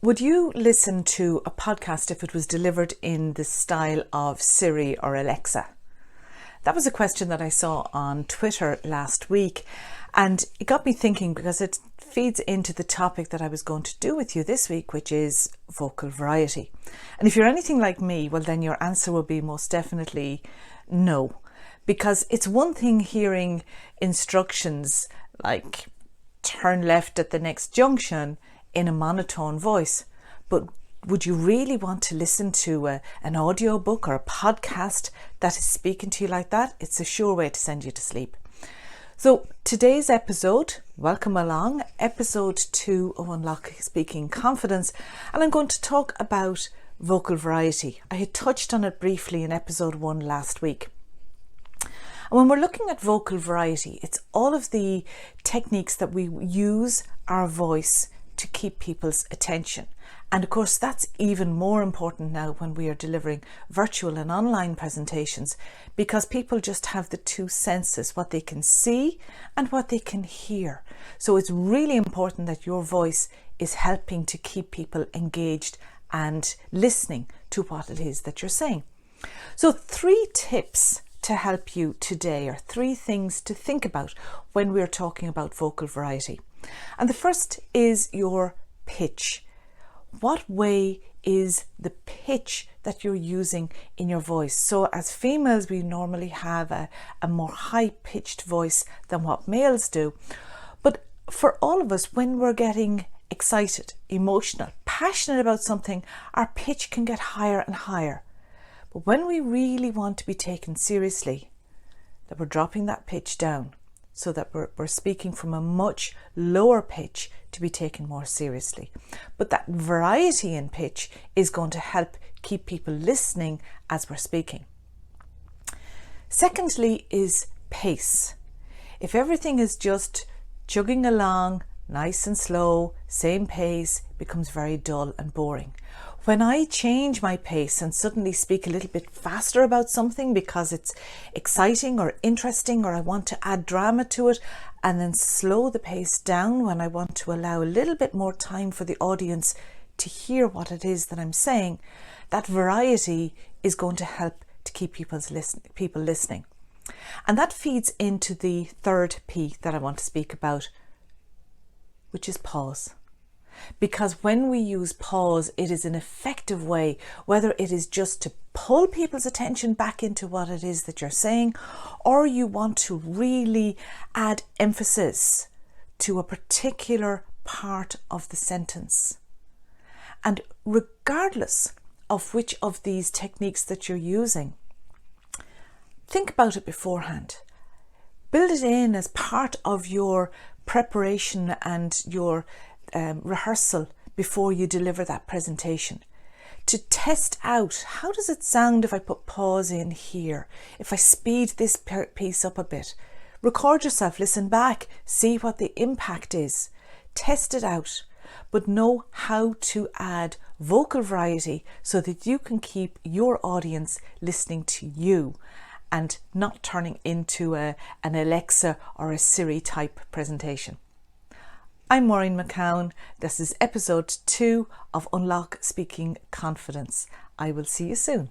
Would you listen to a podcast if it was delivered in the style of Siri or Alexa? That was a question that I saw on Twitter last week, and it got me thinking because it feeds into the topic that I was going to do with you this week, which is vocal variety. And if you're anything like me, well, then your answer will be most definitely no, because it's one thing hearing instructions like turn left at the next junction in a monotone voice, but would you really want to listen to an audio book or a podcast that is speaking to you like that? It's a sure way to send you to sleep. So today's episode, welcome along, episode 2 of Unlock Speaking Confidence, and I'm going to talk about vocal variety. I had touched on it briefly in episode 1 last week. And when we're looking at vocal variety, it's all of the techniques that we use our voice to keep people's attention. And of course, that's even more important now when we are delivering virtual and online presentations, because people just have the two senses, what they can see and what they can hear. So it's really important that your voice is helping to keep people engaged and listening to what it is that you're saying. So 3 tips to help you today, or 3 things to think about when we're talking about vocal variety. And the first is your pitch. What way is the pitch that you're using in your voice? So as females, we normally have a more high-pitched voice than what males do. But for all of us, when we're getting excited, emotional, passionate about something, our pitch can get higher and higher. But when we really want to be taken seriously, that we're dropping that pitch down, so that we're speaking from a much lower pitch to be taken more seriously. But that variety in pitch is going to help keep people listening as we're speaking. Secondly is pace. If everything is just chugging along, nice and slow, same pace, it becomes very dull and boring. When I change my pace and suddenly speak a little bit faster about something because it's exciting or interesting, or I want to add drama to it, and then slow the pace down when I want to allow a little bit more time for the audience to hear what it is that I'm saying, that variety is going to help to keep people listening. And that feeds into the third P that I want to speak about, which is pause. Because when we use pause, it is an effective way, whether it is just to pull people's attention back into what it is that you're saying, or you want to really add emphasis to a particular part of the sentence. And regardless of which of these techniques that you're using, think about it beforehand. Build it in as part of your preparation and your rehearsal before you deliver that presentation, to test out, how does it sound if I put pause in here, if I speed this piece up a bit. Record yourself, listen back, see what the impact is, test it out, but know how to add vocal variety so that you can keep your audience listening to you and not turning into an Alexa or a Siri type presentation. I'm Maureen McCown. This is episode 2 of Unlock Speaking Confidence. I will see you soon.